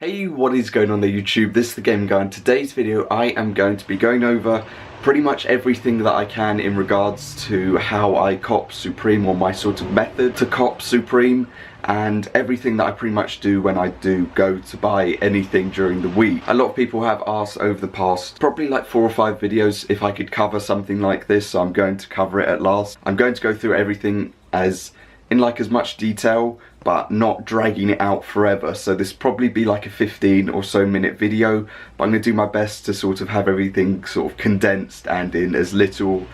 Hey, what is going on there YouTube? This is the Game Guy. In today's video I am going to be going over pretty much everything that I can in regards to how I cop Supreme, or my sort of method to cop Supreme, and everything that I pretty much do when I do go to buy anything during the week. A lot of people have asked over the past probably like 4 or 5 videos if I could cover something like this, so I'm going to cover it at last. I'm going to go through everything in as much detail, but not dragging it out forever. So this probably be like a 15 or so minute video, but I'm going to do my best to sort of have everything sort of condensed and in as little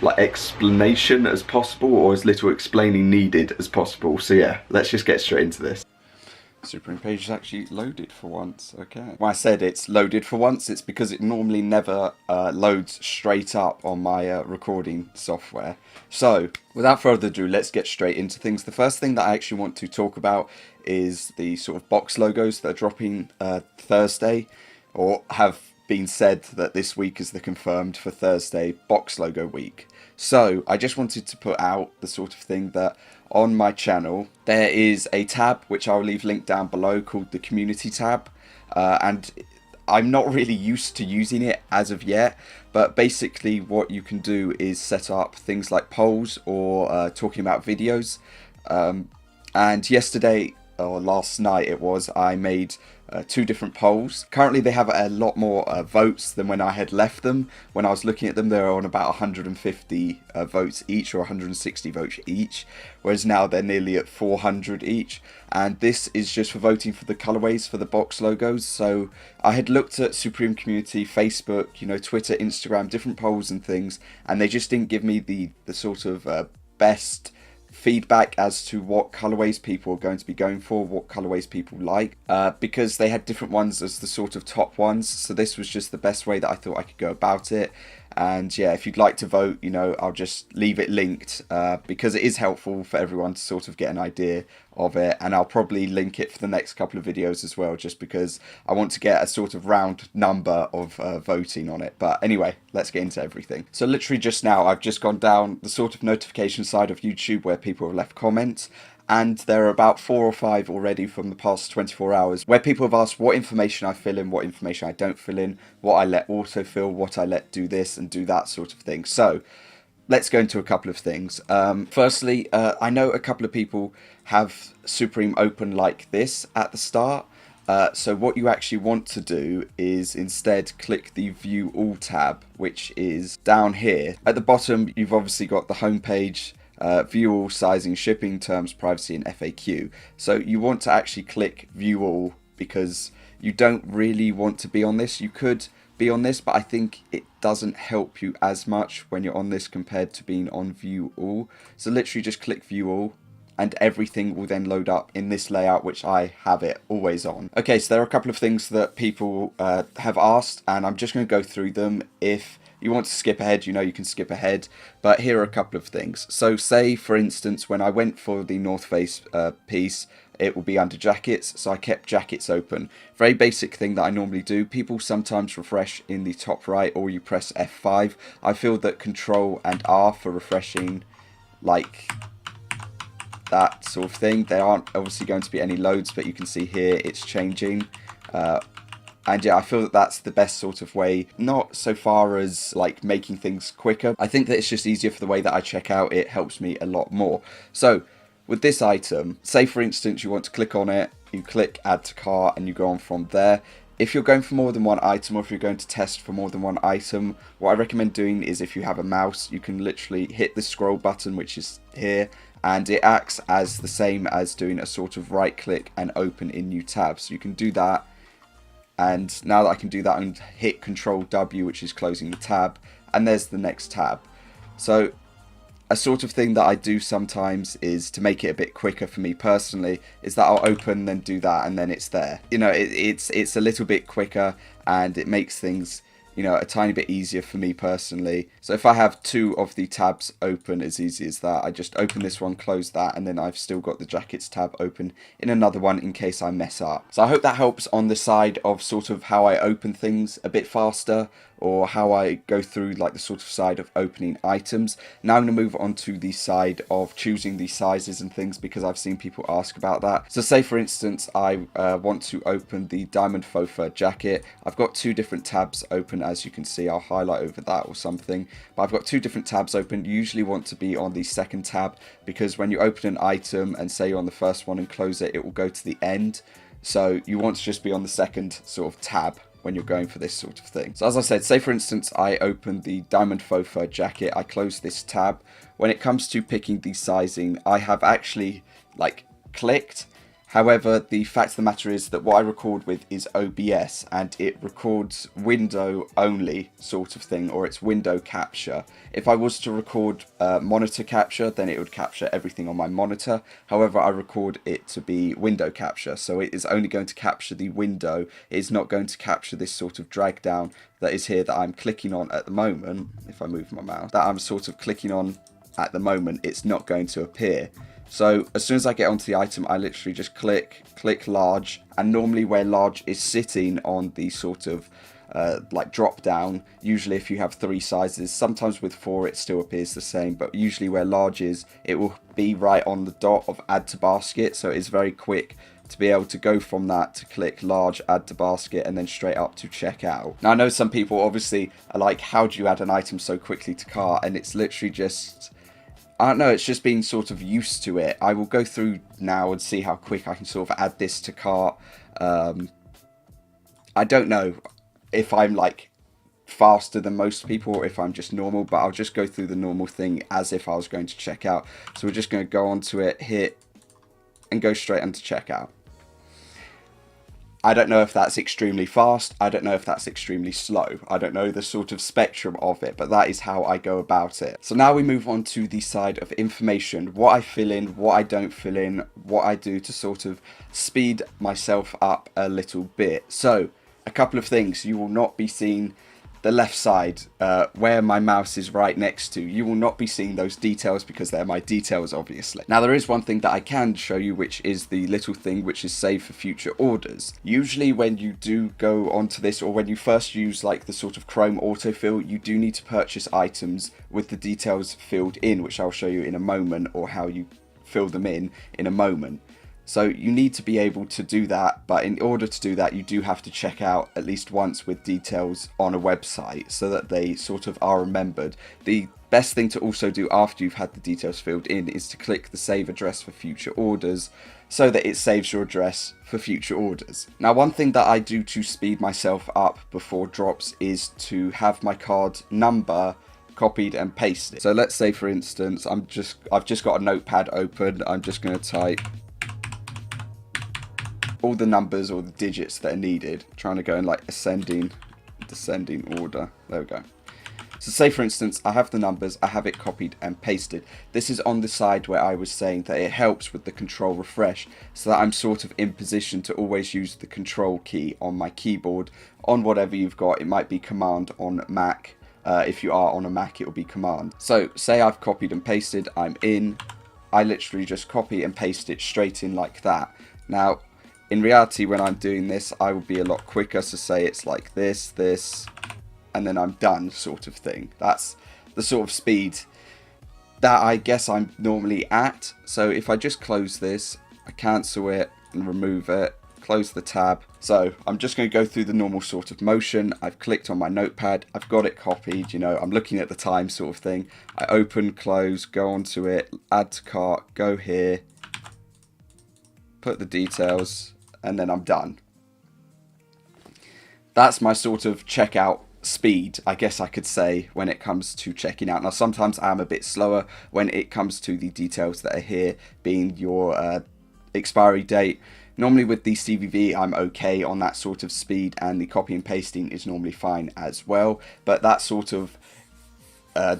like explanation as possible, or as little explaining needed as possible. So yeah, let's just get straight into this. Supreme page is actually loaded for once. Okay. When I said it's loaded for once, it's because it normally never loads straight up on my recording software. So, without further ado, let's get straight into things. The first thing that I actually want to talk about is the sort of box logos that are dropping Thursday, or have been said that this week is the confirmed for Thursday box logo week. So I just wanted to put out the sort of thing that on my channel there is a tab which I'll leave linked down below called the community tab, and I'm not really used to using it as of yet, but basically what you can do is set up things like polls or talking about videos, and yesterday or last night it was, I made 2 different polls. Currently they have a lot more votes than when I had left them. When I was looking at them, they were on about 150 votes each, or 160 votes each, whereas now they're nearly at 400 each. And this is just for voting for the colorways for the box logos. So I had looked at Supreme Community, Facebook, Twitter, Instagram, different polls and things, and they just didn't give me the sort of best feedback as to what colorways people are going to be going for, what colorways people like, because they had different ones as the sort of top ones. So this was just the best way that I thought I could go about it. And yeah, if you'd like to vote, I'll just leave it linked, because it is helpful for everyone to sort of get an idea of it. And I'll probably link it for the next couple of videos as well, just because I want to get a sort of round number of voting on it. But anyway, let's get into everything. So literally just now, I've just gone down the sort of notification side of YouTube where people have left comments. And there are about 4 or 5 already from the past 24 hours where people have asked what information I fill in, what information I don't fill in, what I let autofill, what I let do this and do that sort of thing. So let's go into a couple of things. Firstly, I know a couple of people have Supreme open like this at the start. So what you actually want to do is instead click the View All tab, which is down here. At the bottom, you've obviously got the home page, view all, sizing, shipping, terms, privacy and FAQ. So you want to actually click view all, because you don't really want to be on this. You could be on this, but I think it doesn't help you as much when you're on this compared to being on view all. So literally just click view all, and everything will then load up in this layout, which I have it always on. Okay, so there are a couple of things that people have asked, and I'm just going to go through them. If you want to skip ahead, you can skip ahead, but here are a couple of things. So say, for instance, when I went for the North Face piece, it will be under jackets, so I kept jackets open. Very basic thing that I normally do. People sometimes refresh in the top right, or you press F5. I feel that Control and R for refreshing, like that sort of thing. There aren't obviously going to be any loads, but you can see here it's changing. And yeah, I feel that that's the best sort of way, not so far as like making things quicker. I think that it's just easier for the way that I check out. It helps me a lot more. So with this item, say for instance you want to click on it, you click add to cart and you go on from there. If you're going for more than one item, or if you're going to test for more than one item, what I recommend doing is, if you have a mouse, you can literally hit the scroll button, which is here, and it acts as the same as doing a sort of right click and open in new tab. So you can do that. And now that I can do that, and hit Control W, which is closing the tab, and there's the next tab. So a sort of thing that I do sometimes is, to make it a bit quicker for me personally, is that I'll open, then do that, and then it's there. It's a little bit quicker, and it makes things a tiny bit easier for me personally. So if I have 2 of the tabs open, as easy as that, I just open this one, close that, and then I've still got the jackets tab open in another one in case I mess up. So I hope that helps on the side of sort of how I open things a bit faster, or how I go through like the sort of side of opening items. Now I'm going to move on to the side of choosing the sizes and things, because I've seen people ask about that. So say for instance I want to open the diamond faux fur jacket. I've got two different tabs open, as you can see. I'll highlight over that or something, but I've got two different tabs open. You usually want to be on the second tab, because when you open an item and say you're on the first one and close it, it will go to the end. So you want to just be on the second sort of tab when you're going for this sort of thing. So as I said, say for instance I open the diamond faux fur jacket, I close this tab. When it comes to picking the sizing, I have actually like clicked. However, the fact of the matter is that what I record with is OBS, and it records window only sort of thing, or it's window capture. If I was to record monitor capture, then it would capture everything on my monitor. However, I record it to be window capture, so it is only going to capture the window. It is not going to capture this sort of drag down that is here that I'm clicking on at the moment. If I move my mouse, that I'm sort of clicking on at the moment, it's not going to appear. So as soon as I get onto the item, I literally just click large, and normally where large is sitting on the sort of like drop down, usually if you have 3 sizes, sometimes with 4 it still appears the same, but usually where large is, it will be right on the dot of add to basket, so it's very quick to be able to go from that to click large, add to basket, and then straight up to checkout. Now I know some people obviously are like, how do you add an item so quickly to cart? And it's literally just, I don't know, it's just being sort of used to it. I will go through now and see how quick I can sort of add this to cart. I don't know if I'm like faster than most people or if I'm just normal, but I'll just go through the normal thing as if I was going to check out. So we're just going to go onto it, hit, and go straight into checkout. I don't know if that's extremely fast. I don't know if that's extremely slow. I don't know the sort of spectrum of it, but that is how I go about it. So now we move on to the side of information, what I fill in, what I don't fill in, what I do to sort of speed myself up a little bit. So a couple of things. You will not be seeing the left side where my mouse is right next to. You will not be seeing those details because they're my details, obviously. Now there is one thing that I can show you, which is the little thing which is saved for future orders. Usually when you do go onto this, or when you first use like the sort of Chrome autofill, you do need to purchase items with the details filled in, which I'll show you in a moment, or how you fill them in a moment. So you need to be able to do that, but in order to do that you do have to check out at least once with details on a website so that they sort of are remembered. The best thing to also do after you've had the details filled in is to click the save address for future orders, so that it saves your address for future orders. Now one thing that I do to speed myself up before drops is to have my card number copied and pasted. So let's say for instance I've just got a notepad open. I'm just going to type all the numbers or the digits that are needed, trying to go in like ascending, descending order. There we go. So say for instance I have the numbers, I have it copied and pasted. This is on the side where I was saying that it helps with the control refresh, so that I'm sort of in position to always use the control key on my keyboard on whatever you've got. It might be command on Mac. If you are on a Mac, it will be command. So say I've copied and pasted, I'm in, I literally just copy and paste it straight in like that. Now in reality, when I'm doing this, I will be a lot quicker. So say it's like this, and then I'm done sort of thing. That's the sort of speed that I guess I'm normally at. So if I just close this, I cancel it and remove it, close the tab. So I'm just going to go through the normal sort of motion. I've clicked on my notepad, I've got it copied, you know, I'm looking at the time sort of thing. I open, close, go onto it, add to cart, go here, put the details, and then I'm done. That's my sort of checkout speed, I guess I could say, when it comes to checking out. Now sometimes I'm a bit slower when it comes to the details that are here, being your expiry date. Normally with the CVV I'm okay on that sort of speed, and the copy and pasting is normally fine as well, but that sort of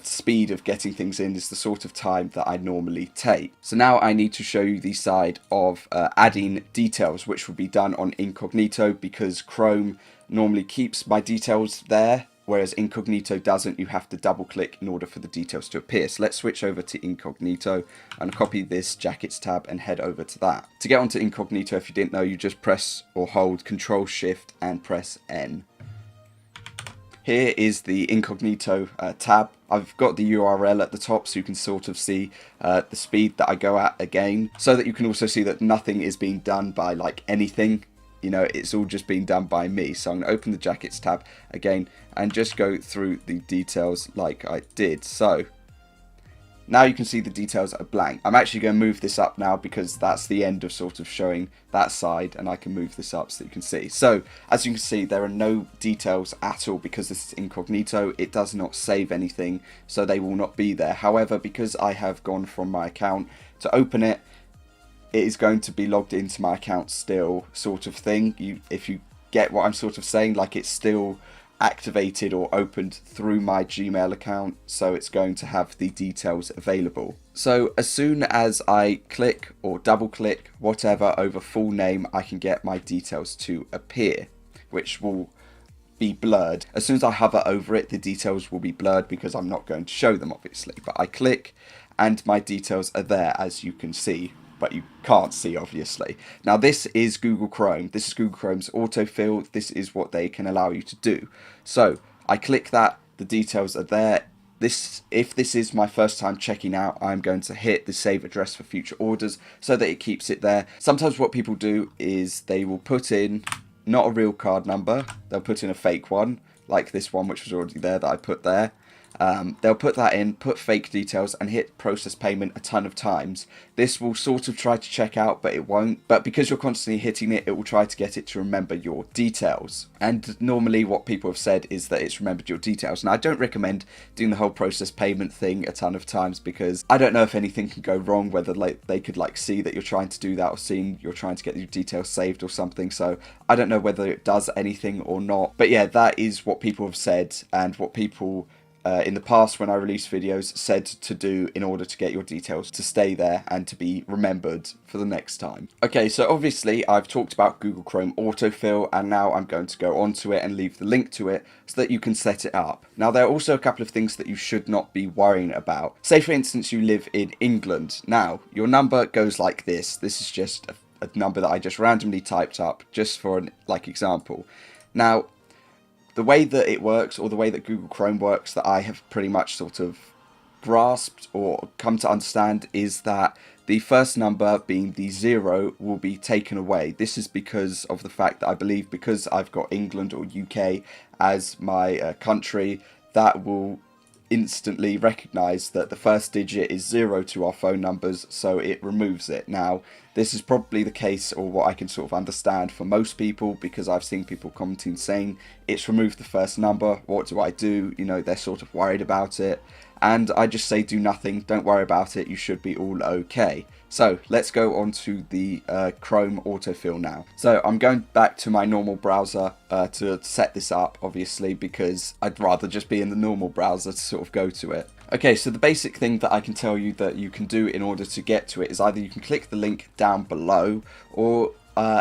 speed of getting things in is the sort of time that I normally take. So now I need to show you the side of adding details, which will be done on Incognito, because Chrome normally keeps my details there, whereas Incognito doesn't. You have to double click in order for the details to appear. So let's switch over to Incognito and copy this jackets tab and head over to that. To get onto Incognito, if you didn't know, you just press or hold Control Shift and press N. here is the Incognito tab. I've got the URL at the top so you can sort of see the speed that I go at again, so that you can also see that nothing is being done by like anything. You know, it's all just being done by me. So I'm going to open the jackets tab again and just go through the details like I did. So now you can see the details are blank. I'm actually going to move this up now because that's the end of sort of showing that side, and I can move this up so you can see. So as you can see, there are no details at all because this is incognito. It does not save anything, so they will not be there. However, because I have gone from my account to open it, it is going to be logged into my account still, sort of thing. If you get what I'm sort of saying, like it's still activated or opened through my Gmail account, so it's going to have the details available. So as soon as I click or double click whatever over full name, I can get my details to appear, which will be blurred. As soon as I hover over it, the details will be blurred because I'm not going to show them, obviously. But I click and my details are there, as you can see, but you can't see, obviously. Now this is Google Chrome. This is Google Chrome's autofill. This is what they can allow you to do. So I click that, the details are there. If this is my first time checking out, I'm going to hit the save address for future orders so that it keeps it there. Sometimes what people do is they will put in not a real card number, they'll put in a fake one, like this one which was already there that I put there. They'll put that in, put fake details, and hit process payment a ton of times. This will sort of try to check out, but it won't. But because you're constantly hitting it, it will try to get it to remember your details. And normally what people have said is that it's remembered your details. Now I don't recommend doing the whole process payment thing a ton of times because I don't know if anything can go wrong, whether like they could like see that you're trying to do that or seeing you're trying to get your details saved or something. So I don't know whether it does anything or not. But yeah, that is what people have said and what people in the past when I released videos said to do in order to get your details to stay there and to be remembered for the next time. Okay, so obviously I've talked about Google Chrome autofill, and now I'm going to go onto it and leave the link to it so that you can set it up. Now there are also a couple of things that you should not be worrying about. Say for instance you live in England. Now your number goes like this. This is just a number that I just randomly typed up just for an example. Now the way that it works, or the way that Google Chrome works, that I have pretty much sort of grasped or come to understand, is that the first number, being the 0, will be taken away. This is because of the fact that I believe because I've got England or UK as my country, that will instantly recognize that the first digit is 0 to our phone numbers, so it removes it. Now this is probably the case, or what I can sort of understand, for most people, because I've seen people commenting saying it's removed the first number, what do I do? You know, they're sort of worried about it, and I just say do nothing, don't worry about it, you should be all okay. So let's go on to the Chrome autofill now. So I'm going back to my normal browser to set this up, obviously, because I'd rather just be in the normal browser to sort of go to it. Okay, so the basic thing that I can tell you that you can do in order to get to it is either you can click the link down below, or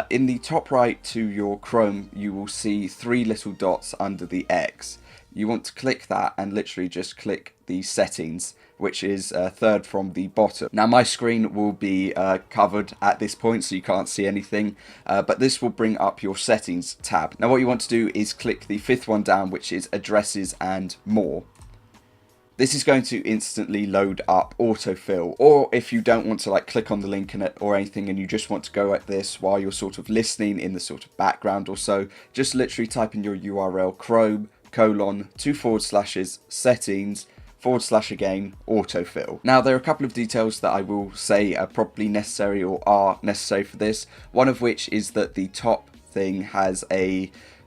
in the top right to your Chrome you will see 3 little dots under the X. You want to click that and literally just click the settings, which is third from the bottom. Now my screen will be covered at this point, so you can't see anything, but this will bring up your settings tab. Now what you want to do is click the 5th one down, which is addresses and more. This is going to instantly load up autofill, or if you don't want to like click on the link in it or anything and you just want to go at this while you're sort of listening in the sort of background or so, just literally type in your URL Chrome : 2 settings / again autofill. Now there are a couple of details that I will say are probably necessary or are necessary for this. One of which is that the top thing has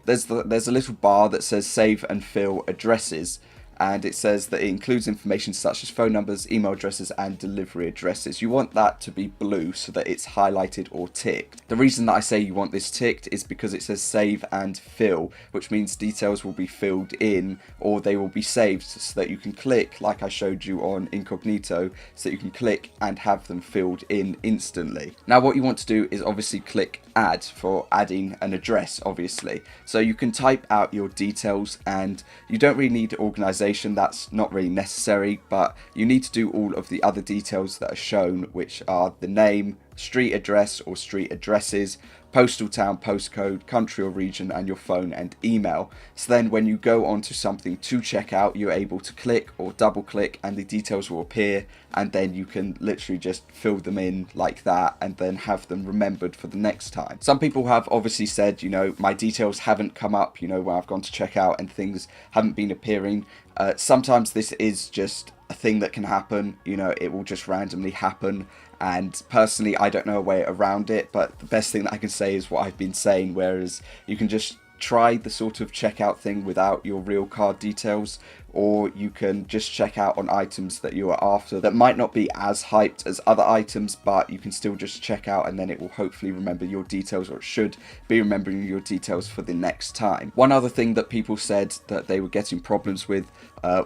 there's a little bar that says save and fill addresses, and it says that it includes information such as phone numbers, email addresses and delivery addresses. You want that to be blue so that it's highlighted or ticked. The reason that I say you want this ticked is because it says save and fill, which means details will be filled in or they will be saved so that you can click, like I showed you on Incognito, so that you can click and have them filled in instantly. Now what you want to do is obviously click add for adding an address, obviously. So you can type out your details, and you don't really need organization, that's not really necessary, but you need to do all of the other details that are shown, which are the name, street address or street addresses, postal town, postcode, country or region, and your phone and email. So then when you go onto something to check out, you're able to click or double click and the details will appear, and then you can literally just fill them in like that and then have them remembered for the next time. Some people have obviously said, you know, my details haven't come up, you know, when I've gone to check out and things haven't been appearing. Sometimes this is just a thing that can happen, you know, it will just randomly happen. And personally, I don't know a way around it, but the best thing that I can say is what I've been saying, whereas you can just try the sort of checkout thing without your real card details, or you can just check out on items that you are after that might not be as hyped as other items, but you can still just check out and then it will hopefully remember your details, or it should be remembering your details for the next time. One other thing that people said that they were getting problems with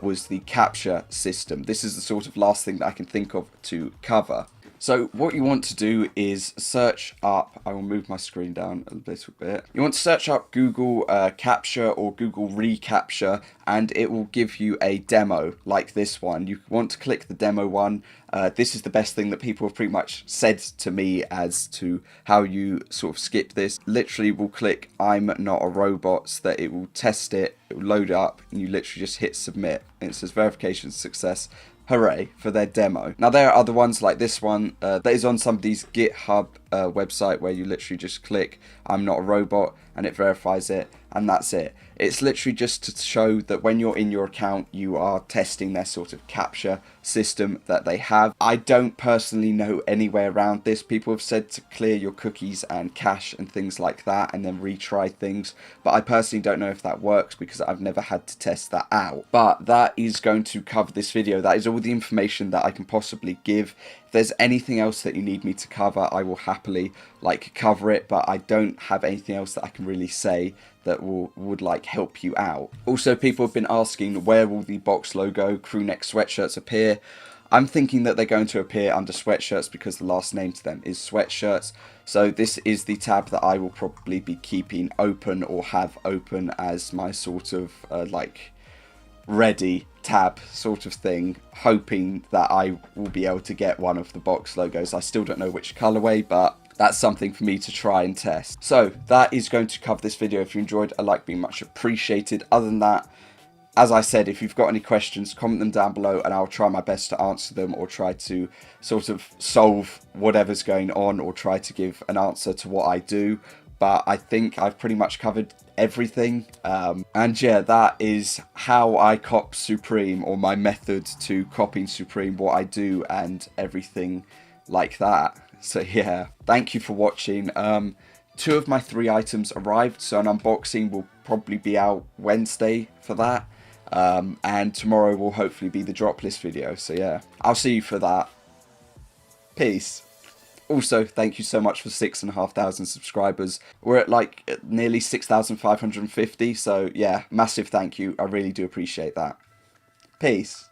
was the CAPTCHA system. This is the sort of last thing that I can think of to cover. So what you want to do is search up, I will move my screen down a little bit. You want to search up Google CAPTCHA or Google reCAPTCHA, and it will give you a demo like this one. You want to click the demo one. This is the best thing that people have pretty much said to me as to how you sort of skip this. Literally we'll click I'm not a robot, so that it will test it, it will load up, and you literally just hit submit, and it says verification success. Hooray for their demo. Now there are other ones like this one that is on somebody's GitHub website, where you literally just click I'm not a robot and it verifies it, and that's it. It's literally just to show that when you're in your account, you are testing their sort of CAPTCHA system that they have. I don't personally know any way around this. People have said to clear your cookies and cache and things like that and then retry things, but I personally don't know if that works because I've never had to test that out. But that is going to cover this video. That is all the information that I can possibly give. If there's anything else that you need me to cover, I will happily cover it, but I don't have anything else that I can really say that would help you out. Also, people have been asking, where will the box logo crew neck sweatshirts appear? I'm thinking that they're going to appear under sweatshirts because the last name to them is sweatshirts. So this is the tab that I will probably be keeping open, or have open as my sort of ready tab sort of thing, hoping that I will be able to get one of the box logos. I still don't know which colorway, but that's something for me to try and test. So that is going to cover this video. If you enjoyed, a like being much appreciated. Other than that, as I said, if you've got any questions, comment them down below and I'll try my best to answer them, or try to sort of solve whatever's going on, or try to give an answer to what I do. But I think I've pretty much covered everything. And yeah, that is how I cop Supreme, or my method to copying Supreme, what I do and everything like that. So yeah, thank you for watching. 2 of my 3 items arrived, so an unboxing will probably be out Wednesday for that. And tomorrow will hopefully be the drop list video. So yeah, I'll see you for that. Peace. Also, thank you so much for 6,500 subscribers. We're at nearly 6,550. So yeah, massive thank you. I really do appreciate that. Peace.